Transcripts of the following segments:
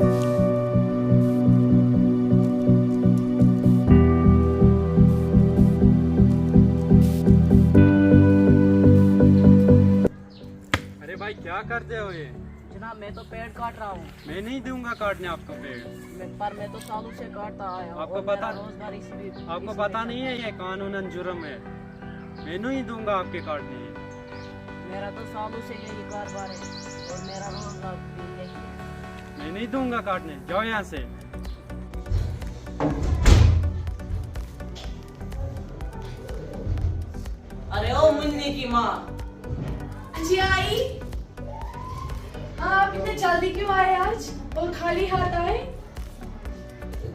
अरे भाई क्या करते हो ये? जनाब मैं तो पेड़ काट रहा हूँ। मैं नहीं दूंगा काटने आपको पेड़। पर मैं तो सालों से काटता आया हूँ आपको और पता मेरा रोजगार इसी आपको पता नहीं है ये कानूनन जुर्म है। मैं नहीं दूंगा आपके काटने। मेरा तो सालों से यही कारोबार है और मेरा रोजगार भी यही है। मैं नहीं दूंगा काटने, जाओ यहाँ से। अरे ओ मुन्नी की माँ, जी आई। आप इतने जल्दी क्यों आए आज और खाली हाथ आए?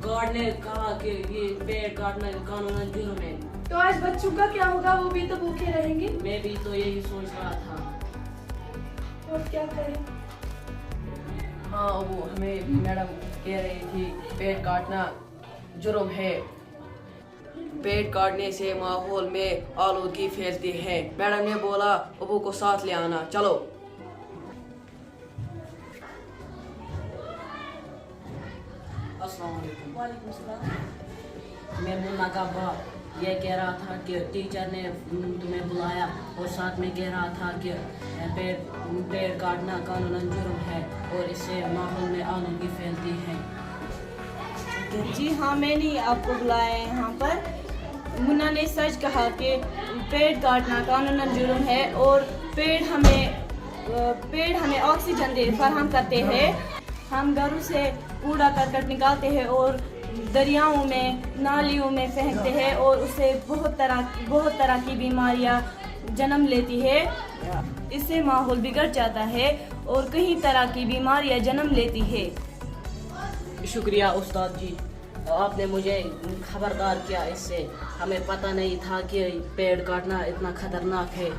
गॉड ने कहा कि ये पेड़ काटना कानूनन जुर्म है। तो आज बच्चों का क्या होगा? वो भी तो भूखे रहेंगे। मैं भी तो यही सोच रहा था। और क्या करें? हाँ वो हमें मैडम कह रही थी पेड़ काटना जुर्म है। पेड़ काटने से माहौल में आलूदगी फैलती है। मैडम ने बोला अबू को साथ ले आना, चलो। अस्सलाम वालेकुम। वालेकुम सलाम। मैं मुन्ना का बाप ये कह रहा था कि टीचर ने तुम्हें बुलाया और साथ में कह रहा था कि पेड़ काटना कानूनन जुर्म है और इससे माहौल में आलूदगी फैलती है। जी हाँ, मैंने ही आपको बुलाया है यहाँ पर। मुन्ना ने सच कहा कि पेड़ काटना कानूनन जुर्म है और पेड़ हमें ऑक्सीजन फराहम करते हैं। हम घरों से कूड़ा करकट निकालते हैं और दरियाओं में नालियों में फेंकते हैं और उससे बहुत तरह की बीमारियां जन्म लेती है। इससे माहौल बिगड़ जाता है और कई तरह की बीमारियां जन्म लेती है। शुक्रिया उस्ताद जी, आपने मुझे खबरदार किया। इससे हमें पता नहीं था कि पेड़ काटना इतना खतरनाक है।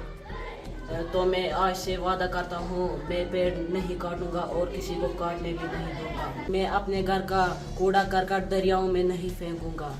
तो मैं आज से वादा करता हूँ मैं पेड़ नहीं काटूंगा और किसी को काटने भी नहीं दूंगा। मैं अपने घर का कूड़ा करकट दरियाओं में नहीं फेंकूंगा।